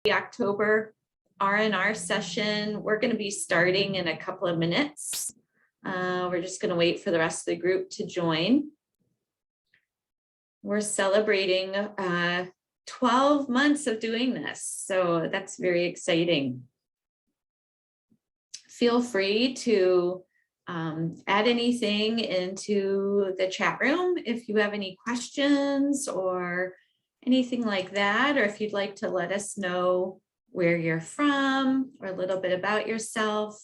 the October R&R session. We're going to be starting in a couple of minutes. We're just going to wait for the rest of the group to join. We're celebrating 12 months of doing this, so that's very exciting. Feel free to add anything into the chat room if you have any questions or anything like that, or if you'd like to let us know where you're from or a little bit about yourself.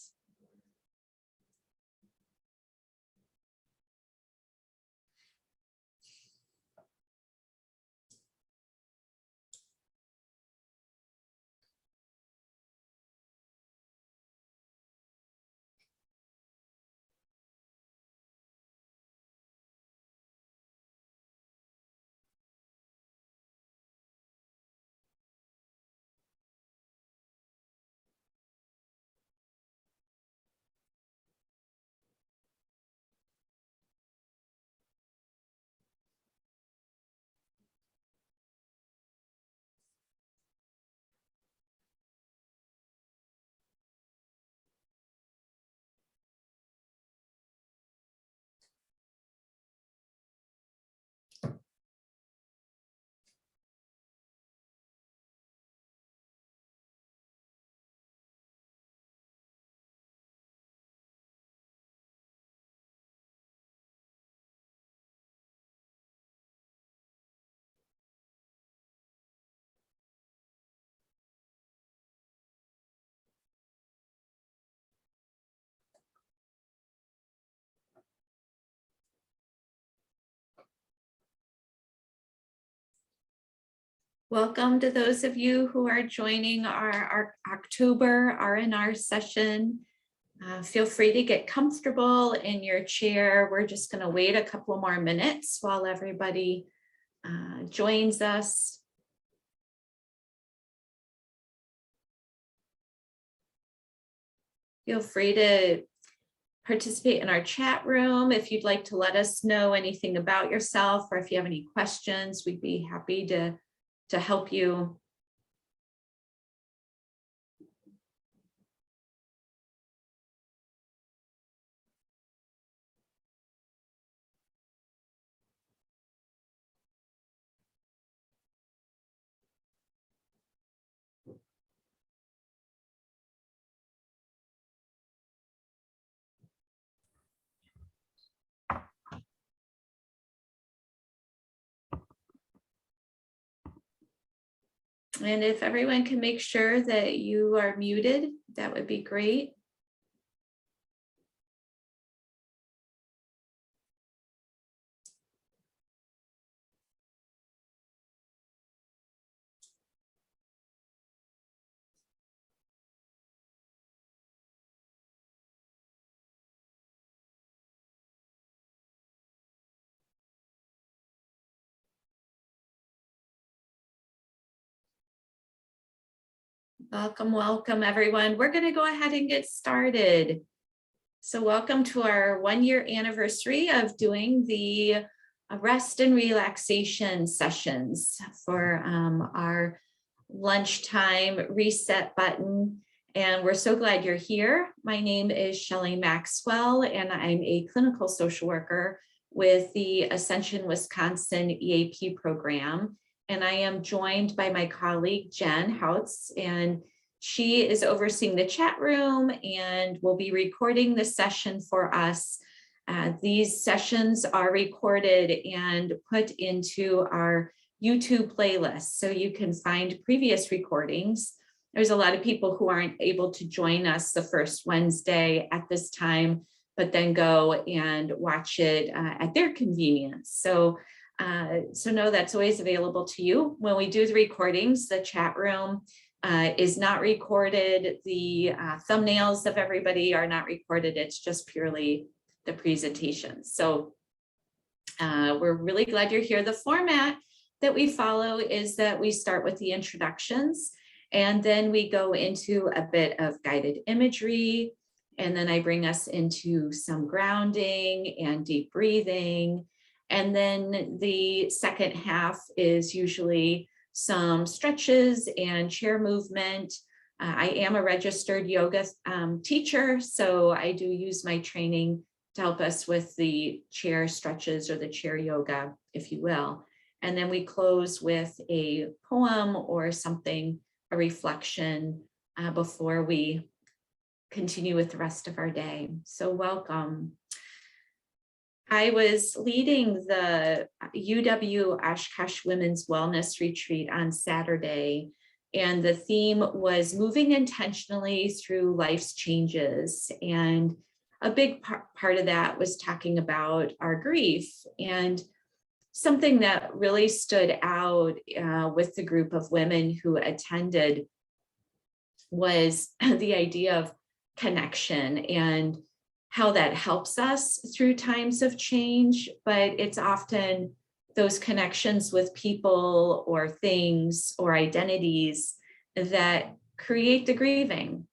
Welcome to those of you who are joining our October R&R session. Feel free to get comfortable in your chair. We're just going to wait a couple more minutes while everybody joins us. Feel free to participate in our chat room. If you'd like to let us know anything about yourself, or if you have any questions, we'd be happy to help you. And if everyone can make sure that you are muted, that would be great. Welcome, welcome everyone. We're going to go ahead and get started. So welcome to our 1-year anniversary of doing the Rest and Relaxation sessions for our lunchtime reset button. And we're so glad you're here. My name is Shelly Maxwell, and I'm a clinical social worker with the Ascension, Wisconsin EAP program. And I am joined by my colleague, Jen Houts, and she is overseeing the chat room and will be recording the session for us. These sessions are recorded and put into our YouTube playlist, so you can find previous recordings. There's a lot of people who aren't able to join us the first Wednesday at this time, but then go and watch it at their convenience. So no, that's always available to you. When we do the recordings, the chat room is not recorded. The thumbnails of everybody are not recorded. It's just purely the presentation. So we're really glad you're here. The format that we follow is that we start with the introductions, and then we go into a bit of guided imagery, and then I bring us into some grounding and deep breathing. And then the second half is usually some stretches and chair movement. I am a registered yoga teacher, so I do use my training to help us with the chair stretches or the chair yoga, if you will. And then we close with a poem or something, a reflection before we continue with the rest of our day. So welcome. I was leading the UW Oshkosh Women's Wellness Retreat on Saturday, and the theme was moving intentionally through life's changes. And a big part of that was talking about our grief. And something that really stood out with the group of women who attended was the idea of connection and how that helps us through times of change, but it's often those connections with people or things or identities that create the grieving.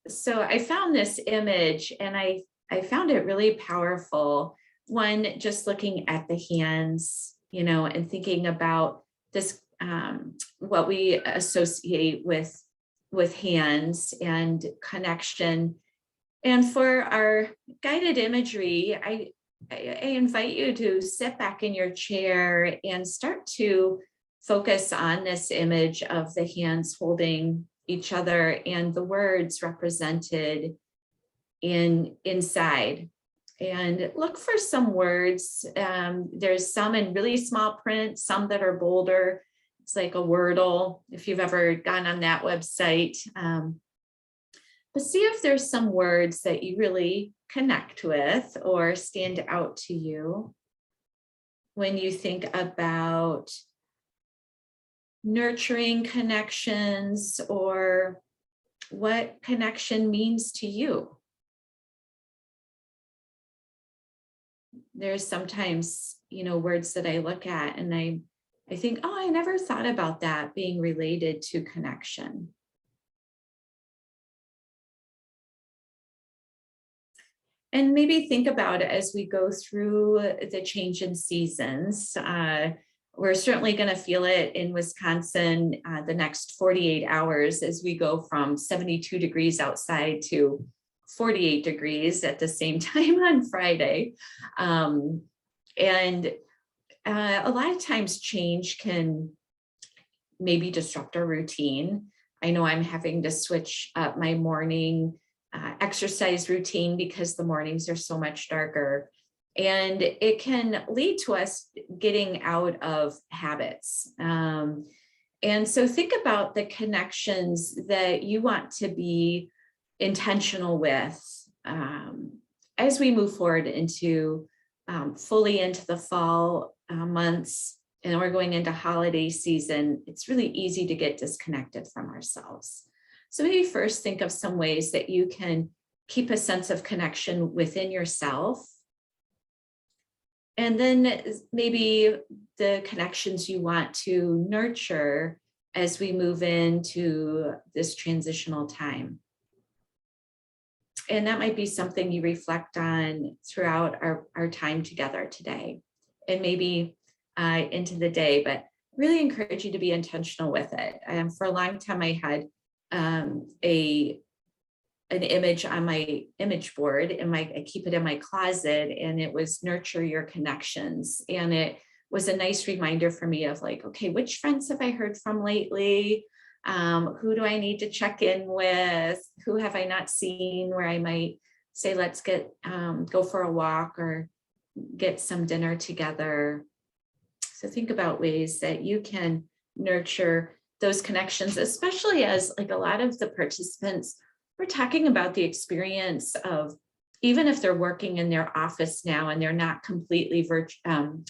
So I found this image and I found it really powerful. One, just looking at the hands, and thinking about this, what we associate with hands and connection. And for our guided imagery, I invite you to sit back in your chair and start to focus on this image of the hands holding each other and the words represented inside. And look for some words. There's some in really small print, some that are bolder. It's like a Wordle, if you've ever gone on that website. But see if there's some words that you really connect with or stand out to you when you think about nurturing connections or what connection means to you. There's sometimes, words that I look at and I think, oh, I never thought about that being related to connection. And maybe think about it as we go through the change in seasons. We're certainly going to feel it in Wisconsin the next 48 hours as we go from 72 degrees outside to 48 degrees at the same time on Friday. And a lot of times change can maybe disrupt our routine. I know I'm having to switch up my morning exercise routine because the mornings are so much darker. And it can lead to us getting out of habits. And so think about the connections that you want to be intentional with as we move forward into fully into the fall months, and we're going into holiday season. It's really easy to get disconnected from ourselves. So maybe first think of some ways that you can keep a sense of connection within yourself. And then maybe the connections you want to nurture as we move into this transitional time. And that might be something you reflect on throughout our time together today and maybe into the day, but really encourage you to be intentional with it. For a long time, I had an image on my image board I keep it in my closet, and it was nurture your connections. And it was a nice reminder for me of like, okay, which friends have I heard from lately? Who do I need to check in with? Who have I not seen where I might say, let's go for a walk or get some dinner together. So think about ways that you can nurture those connections, especially as like a lot of the participants were talking about the experience of, even if they're working in their office now and they're not completely virtual,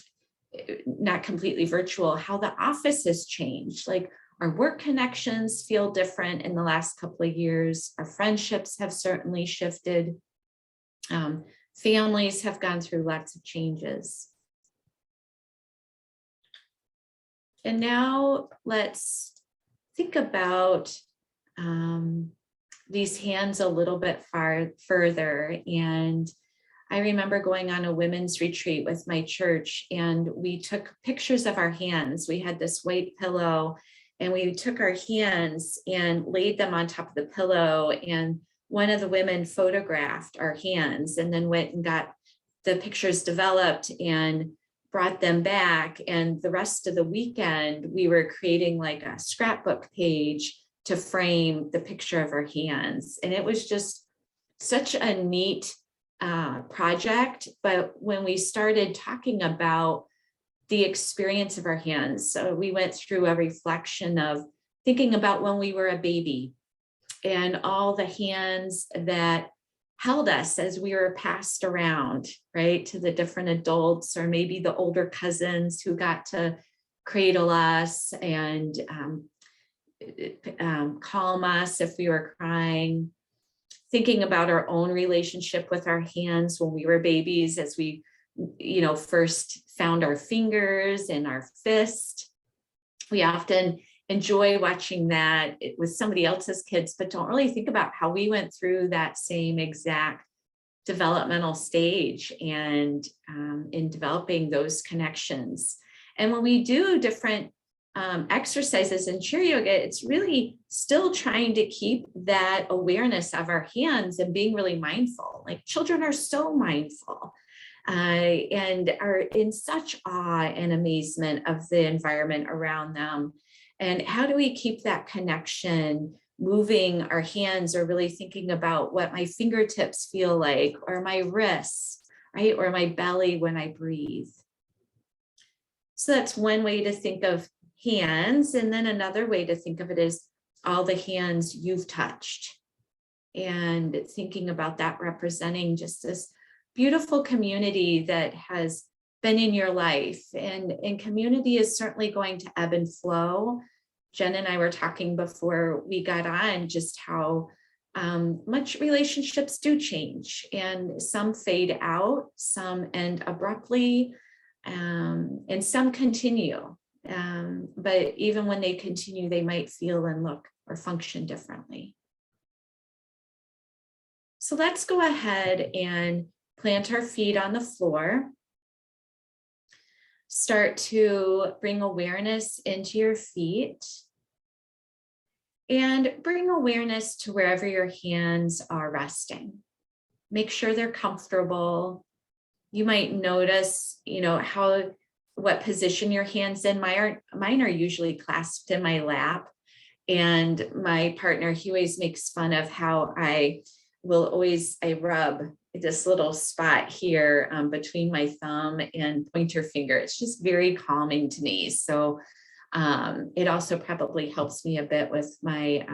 how the office has changed. Like our work connections feel different in the last couple of years. Our friendships have certainly shifted. Families have gone through lots of changes. And now let's think about these hands a little bit further. And I remember going on a women's retreat with my church, and we took pictures of our hands. We had this white pillow, and we took our hands and laid them on top of the pillow, and one of the women photographed our hands and then went and got the pictures developed and brought them back. And the rest of the weekend, we were creating like a scrapbook page to frame the picture of our hands. And it was just such a neat project. But when we started talking about the experience of our hands, so we went through a reflection of thinking about when we were a baby and all the hands that held us as we were passed around, right, to the different adults, or maybe the older cousins who got to cradle us and calm us if we were crying. Thinking about our own relationship with our hands when we were babies, as we, first found our fingers and our fist. We often enjoy watching that with somebody else's kids, but don't really think about how we went through that same exact developmental stage and in developing those connections. And when we do different exercises in chair yoga, it's really still trying to keep that awareness of our hands and being really mindful. Like children are so mindful and are in such awe and amazement of the environment around them. And how do we keep that connection, moving our hands, or really thinking about what my fingertips feel like, or my wrists, right? Or my belly when I breathe. So that's one way to think of hands. And then another way to think of it is all the hands you've touched, and thinking about that representing just this beautiful community that has been in your life. And community is certainly going to ebb and flow. Jen and I were talking before we got on just how much relationships do change, and some fade out, some end abruptly, and some continue. But even when they continue, they might feel and look or function differently. So let's go ahead and plant our feet on the floor. Start to bring awareness into your feet, and bring awareness to wherever your hands are resting. Make sure they're comfortable. You might notice, what position your hands in. Mine are usually clasped in my lap, and my partner, he always makes fun of how I rub this little spot here between my thumb and pointer finger. It's just very calming to me. So it also probably helps me a bit with my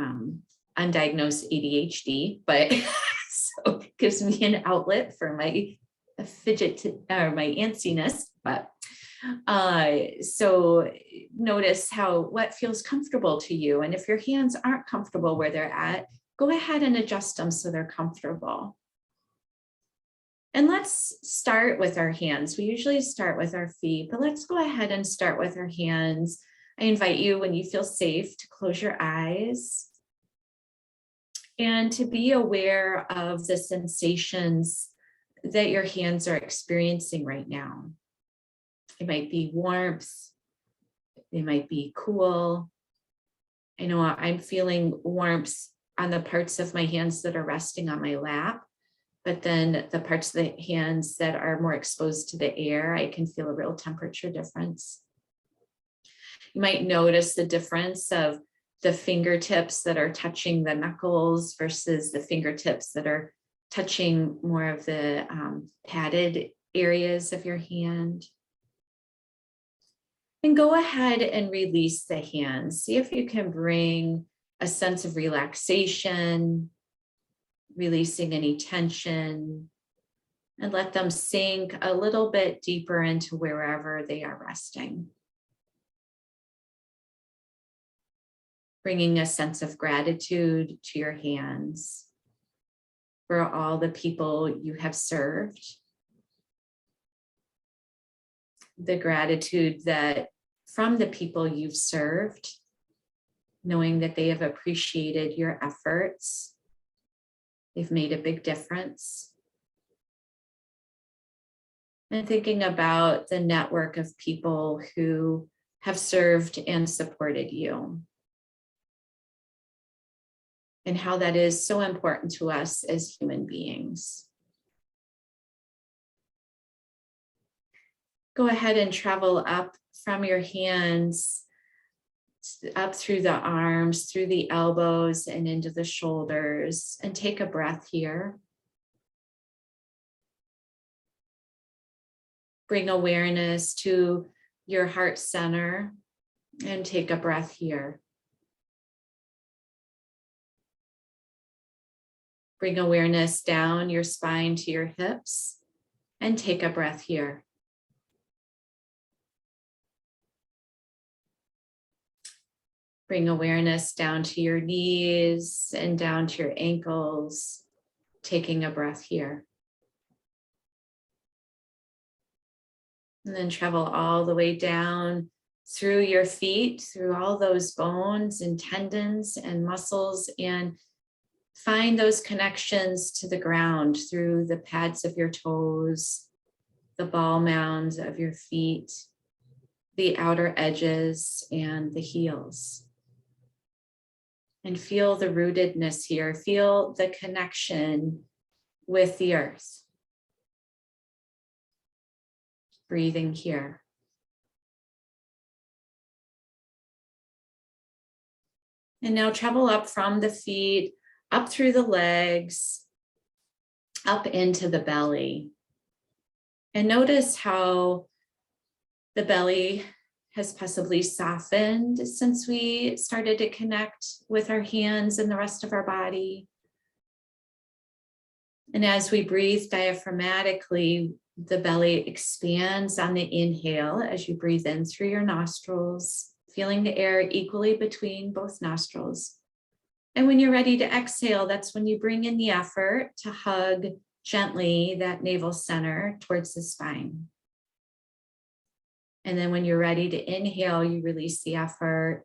undiagnosed ADHD, but so it gives me an outlet for my fidget or my antsiness. But so notice what feels comfortable to you. And if your hands aren't comfortable where they're at, go ahead and adjust them so they're comfortable. And let's start with our hands. We usually start with our feet, but let's go ahead and start with our hands. I invite you, when you feel safe, to close your eyes and to be aware of the sensations that your hands are experiencing right now. It might be warmth. They might be cool. I know I'm feeling warmth on the parts of my hands that are resting on my lap, but then the parts of the hands that are more exposed to the air, I can feel a real temperature difference. You might notice the difference of the fingertips that are touching the knuckles versus the fingertips that are touching more of the padded areas of your hand. And go ahead and release the hands. See if you can bring a sense of relaxation, releasing any tension, and let them sink a little bit deeper into wherever they are resting. Bringing a sense of gratitude to your hands for all the people you have served. The gratitude that from the people you've served, knowing that they have appreciated your efforts. They've made a big difference. And thinking about the network of people who have served and supported you. and how that is so important to us as human beings. Go ahead and travel up from your hands, up through the arms, through the elbows, and into the shoulders, and take a breath here. Bring awareness to your heart center and take a breath here. Bring awareness down your spine to your hips and take a breath here. Bring awareness down to your knees and down to your ankles, taking a breath here. And then travel all the way down through your feet, through all those bones and tendons and muscles, and find those connections to the ground through the pads of your toes, the ball mounds of your feet, the outer edges, and the heels. And feel the rootedness here. Feel the connection with the earth. Breathing here. And now travel up from the feet, up through the legs, up into the belly. And notice how the belly has possibly softened since we started to connect with our hands and the rest of our body. And as we breathe diaphragmatically, the belly expands on the inhale as you breathe in through your nostrils, feeling the air equally between both nostrils. And when you're ready to exhale, that's when you bring in the effort to hug gently that navel center towards the spine. And then when you're ready to inhale, you release the effort,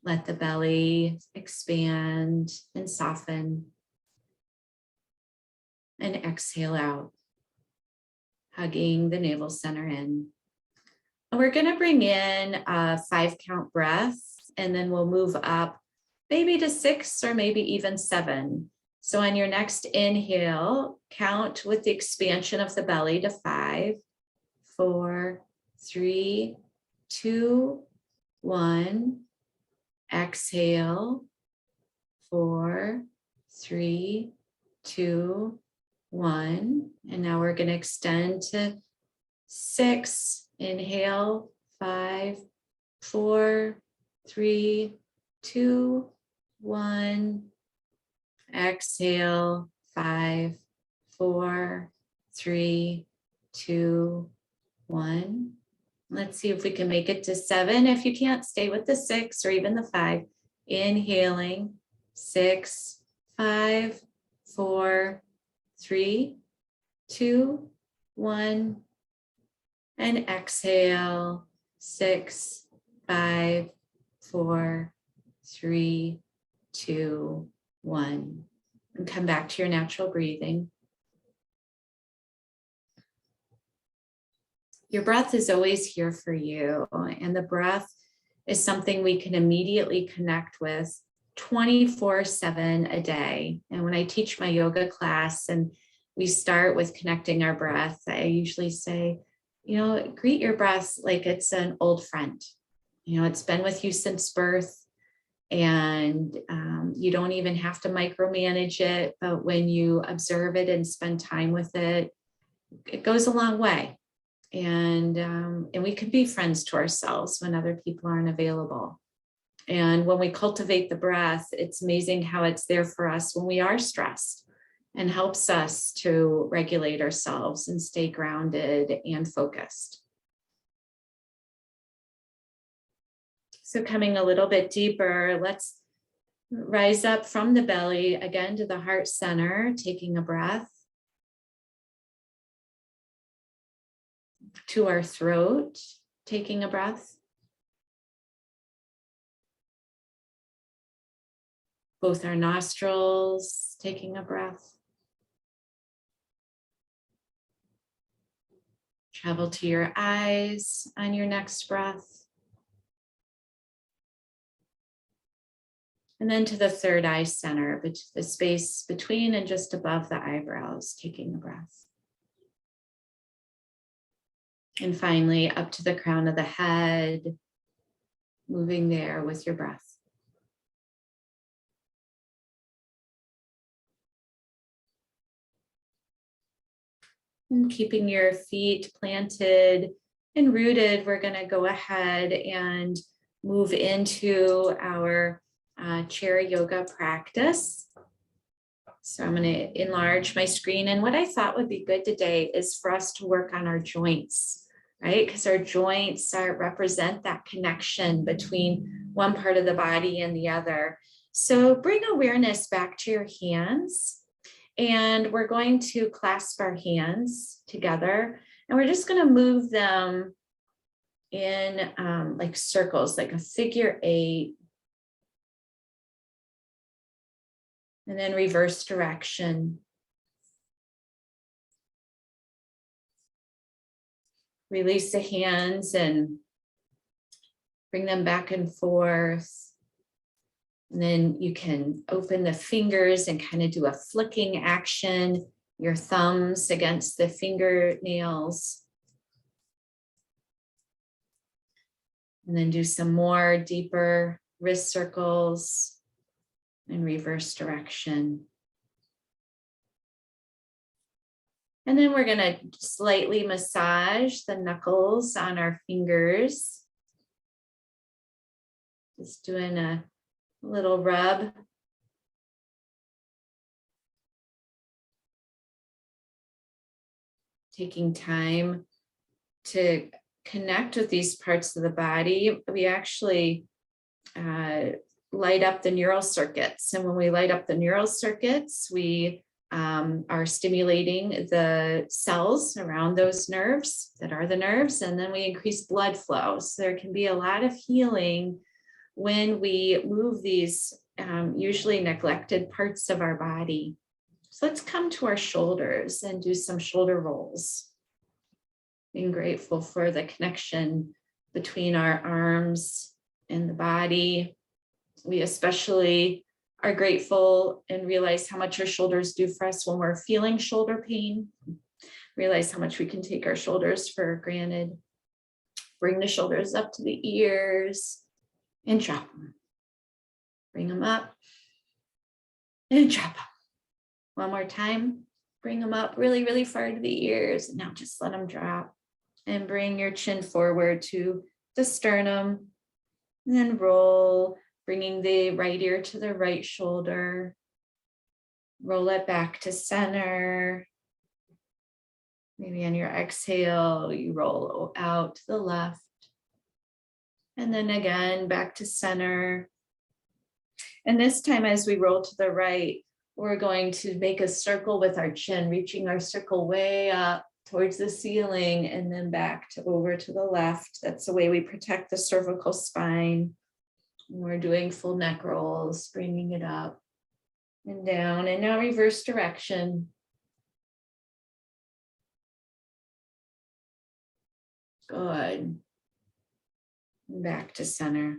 let the belly expand and soften, and exhale out, hugging the navel center in. And we're going to bring in a 5-count breath, and then we'll move up maybe to 6 or maybe even 7. So on your next inhale, count with the expansion of the belly to 5, 4, 3, 2, 1. Exhale, 4, 3, 2, 1. And now we're going to extend to 6. Inhale, 5, 4, 3, 2, 1. Exhale, 5, 4, 3, 2, 1. Let's see if we can make it to 7. If you can't, stay with the 6 or even the 5. Inhaling, 6, 5, 4, 3, 2, 1. And exhale, 6, 5, 4, 3, 2, 1. And come back to your natural breathing. Your breath is always here for you, and the breath is something we can immediately connect with 24/7 a day. And when I teach my yoga class and we start with connecting our breath, I usually say, greet your breath like it's an old friend. It's been with you since birth, and you don't even have to micromanage it, but when you observe it and spend time with it, it goes a long way. And we can be friends to ourselves when other people aren't available. And when we cultivate the breath, it's amazing how it's there for us when we are stressed and helps us to regulate ourselves and stay grounded and focused. So coming a little bit deeper, let's rise up from the belly again to the heart center, taking a breath. To our throat, taking a breath. Both our nostrils, taking a breath. Travel to your eyes on your next breath. And then to the third eye center, but the space between and just above the eyebrows, taking a breath. And finally, up to the crown of the head, moving there with your breath. And keeping your feet planted and rooted, we're going to go ahead and move into our chair yoga practice. So I'm going to enlarge my screen. And what I thought would be good today is for us to work on our joints, right? Because our joints represent that connection between one part of the body and the other. So bring awareness back to your hands. And we're going to clasp our hands together. And we're just going to move them in like circles, like a figure 8. And then reverse direction. Release the hands and bring them back and forth. And then you can open the fingers and kind of do a flicking action, your thumbs against the fingernails. And then do some more deeper wrist circles in reverse direction. And then we're going to slightly massage the knuckles on our fingers. Just doing a little rub. Taking time to connect with these parts of the body. We actually light up the neural circuits. And when we light up the neural circuits, we are stimulating the cells around those nerves that are the nerves, and then we increase blood flow. So there can be a lot of healing when we move these usually neglected parts of our body. So let's come to our shoulders and do some shoulder rolls. Being grateful for the connection between our arms and the body. We especially are grateful and realize how much our shoulders do for us when we're feeling shoulder pain. Realize how much we can take our shoulders for granted. Bring the shoulders up to the ears and drop them. Bring them up and drop them. One more time. Bring them up really, really far to the ears. Now just let them drop. And bring your chin forward to the sternum. And then roll, bringing the right ear to the right shoulder. Roll it back to center. Maybe on your exhale, you roll out to the left. And then again, back to center. And this time, as we roll to the right, we're going to make a circle with our chin, reaching our circle way up towards the ceiling and then back to over to the left. That's the way we protect the cervical spine. We're doing full neck rolls, bringing it up and down, and now reverse direction. Good. Back to center.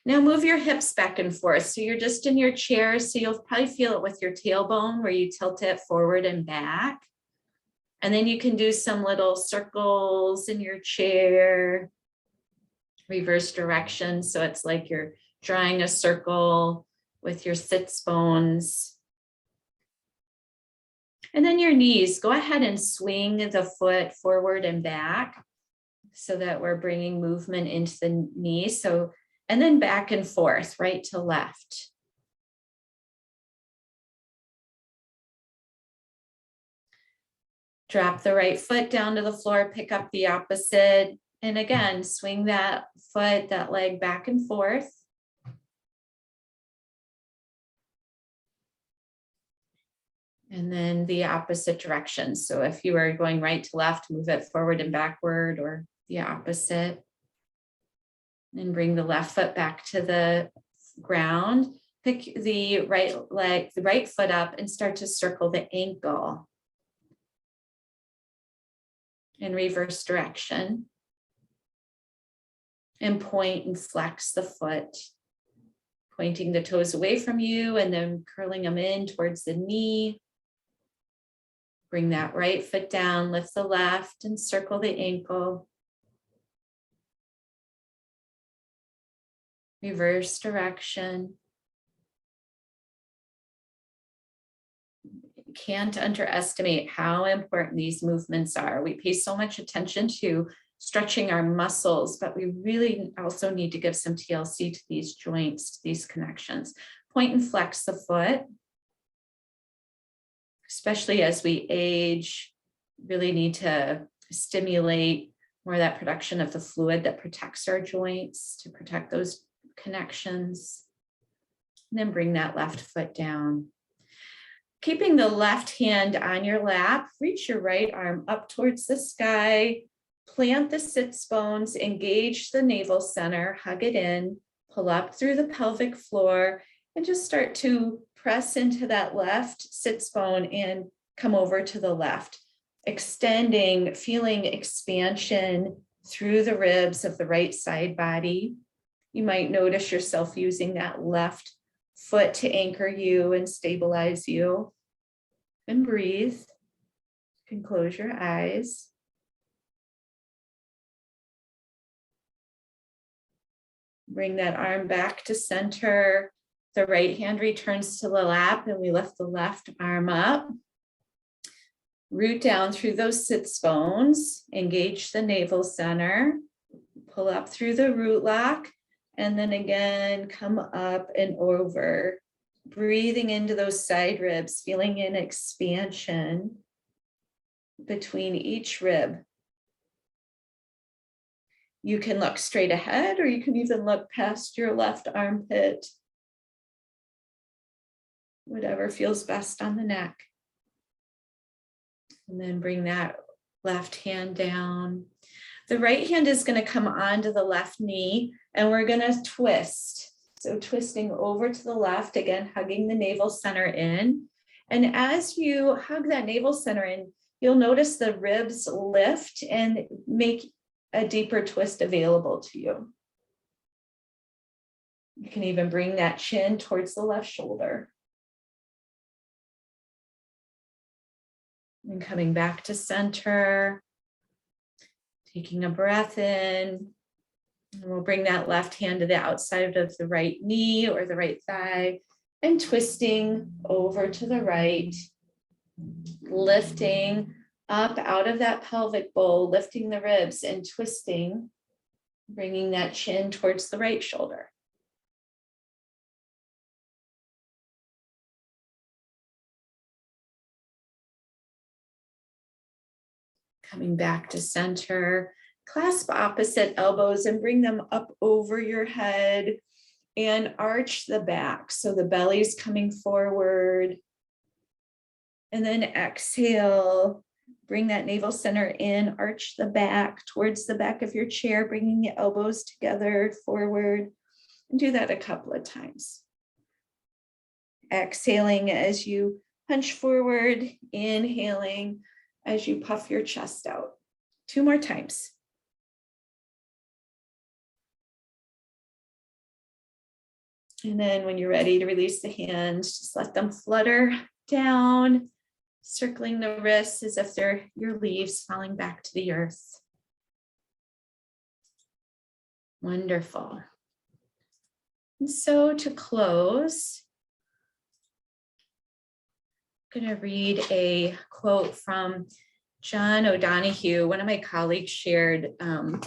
Now move your hips back and forth. So you're just in your chair, so you'll probably feel it with your tailbone where you tilt it forward and back. And then you can do some little circles in your chair, reverse direction. So it's like you're drawing a circle with your sits bones. And then your knees, go ahead and swing the foot forward and back so that we're bringing movement into the knee. So, and then back and forth, right to left. Drop the right foot down to the floor, pick up the opposite. And again, swing that foot, that leg back and forth. And then the opposite direction. So if you are going right to left, move it forward and backward, or the opposite. And bring the left foot back to the ground. Pick the right leg, the right foot up and start to circle the ankle. In reverse direction. And point and flex the foot. pointing the toes away from you and then curling them in towards the knee. Bring that right foot down, lift the left and circle the ankle. Reverse direction. Can't underestimate how important these movements are. We pay so much attention to stretching our muscles, but we really also need to give some TLC to these joints, to these connections. Point and flex the foot, especially as we age, really need to stimulate more of that production of the fluid that protects our joints, to protect those connections. And then bring that left foot down. Keeping the left hand on your lap, reach your right arm up towards the sky, plant the sits bones, engage the navel center, hug it in, pull up through the pelvic floor, and just start to press into that left sits bone and come over to the left, extending, feeling expansion through the ribs of the right side body. You might notice yourself using that left foot to anchor you and stabilize you. And breathe. You can close your eyes. Bring that arm back to center. The right hand returns to the lap and we lift the left arm up. Root down through those sits bones. Engage the navel center. Pull up through the root lock. And then again, come up and over, breathing into those side ribs, feeling an expansion between each rib. You can look straight ahead, or you can even look past your left armpit, whatever feels best on the neck. And then bring that left hand down. The right hand is going to come onto the left knee and we're going to twist. So twisting over to the left, again, hugging the navel center in. And as you hug that navel center in, you'll notice the ribs lift and make a deeper twist available to you. You can even bring that chin towards the left shoulder. And coming back to center. Taking a breath in, and we'll bring that left hand to the outside of the right knee or the right thigh and twisting over to the right, lifting up out of that pelvic bowl, lifting the ribs and twisting, bringing that chin towards the right shoulder. Coming back to center, clasp opposite elbows and bring them up over your head and arch the back. So the belly's coming forward. And then exhale, bring that navel center in, arch the back towards the back of your chair, bringing the elbows together forward. And do that a couple of times. Exhaling as you punch forward, inhaling as you puff your chest out. 2 more times. And then when you're ready to release the hands, just let them flutter down, circling the wrists as if they're your leaves falling back to the earth. Wonderful. And so to close, I'm going to read a quote from John O'Donohue. One of my colleagues shared a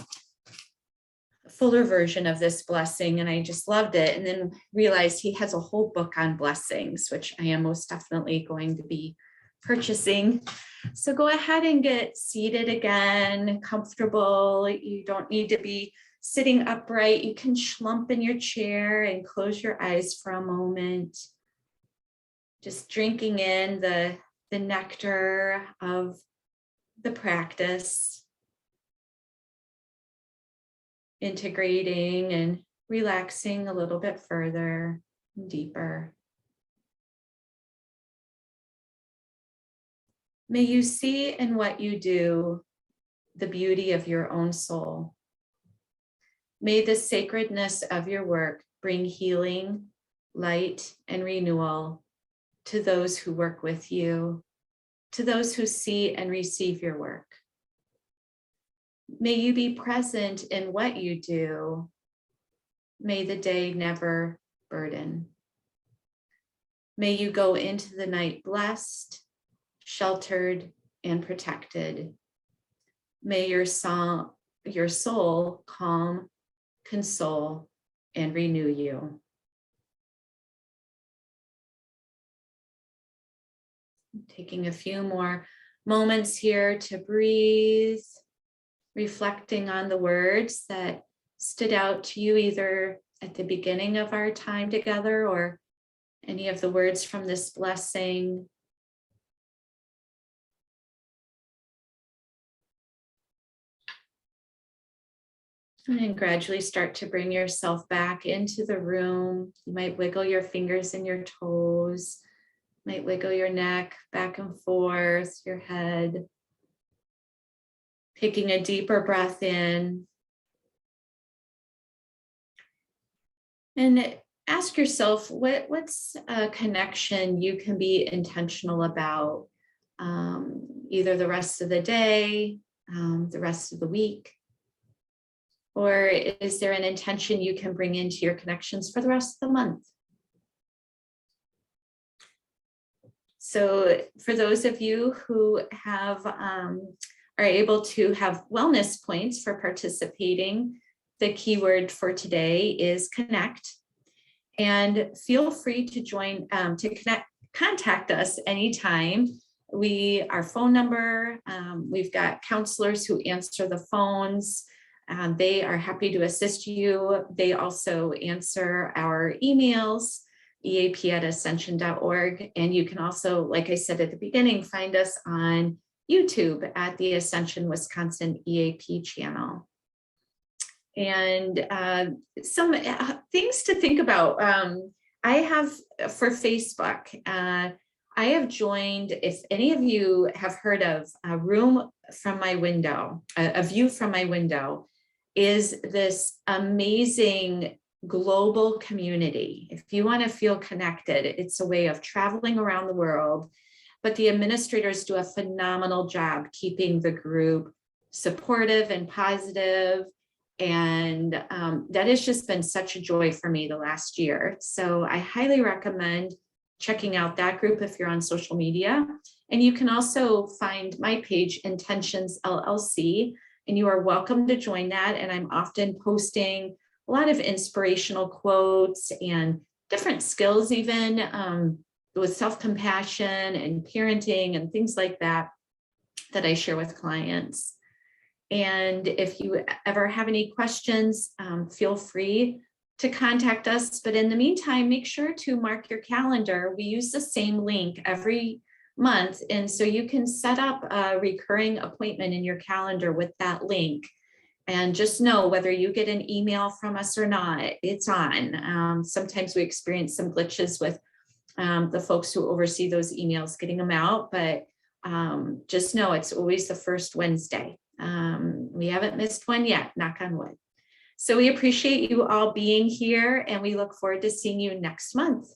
fuller version of this blessing, and I just loved it. And then realized he has a whole book on blessings, which I am most definitely going to be purchasing. So go ahead and get seated again, comfortable. You don't need to be sitting upright. You can slump in your chair and close your eyes for a moment. Just drinking in the nectar of the practice, integrating and relaxing a little bit further and deeper. May you see in what you do the beauty of your own soul. May the sacredness of your work bring healing light, and renewal to those who work with you, to those who see and receive your work. May you be present in what you do. May the day never burden. May you go into the night blessed, sheltered, and protected. May your soul calm, console, and renew you. Taking a few more moments here to breathe, reflecting on the words that stood out to you either at the beginning of our time together or any of the words from this blessing. And then gradually start to bring yourself back into the room. You might wiggle your fingers and your toes, might wiggle your neck back and forth, your head. Taking a deeper breath in. And ask yourself, what's a connection you can be intentional about either the rest of the day, the rest of the week? Or is there an intention you can bring into your connections for the rest of the month? So for those of you who have are able to have wellness points for participating, the keyword for today is connect. And feel free to join, contact us anytime. Our phone number, we've got counselors who answer the phones. They are happy to assist you. They also answer our emails, eap@ascension.org. And you can also, like I said at the beginning, find us on YouTube at the Ascension Wisconsin EAP channel. And some things to think about. I have for Facebook, I have joined, if any of you have heard of a room from my window, a view from my window, is this amazing global community. If you want to feel connected, it's a way of traveling around the world, but the administrators do a phenomenal job keeping the group supportive and positive. And that has just been such a joy for me the last year. So I highly recommend checking out that group if you're on social media. And you can also find my page, Intentions LLC, and you are welcome to join that. And I'm often posting a lot of inspirational quotes and different skills, even with self-compassion and parenting and things like that, that I share with clients. And if you ever have any questions, feel free to contact us. But in the meantime, make sure to mark your calendar. We use the same link every month. And so you can set up a recurring appointment in your calendar with that link. And just know whether you get an email from us or not, it's on. Sometimes we experience some glitches with the folks who oversee those emails getting them out, but just know it's always the first Wednesday. We haven't missed one yet, knock on wood. So we appreciate you all being here, and we look forward to seeing you next month.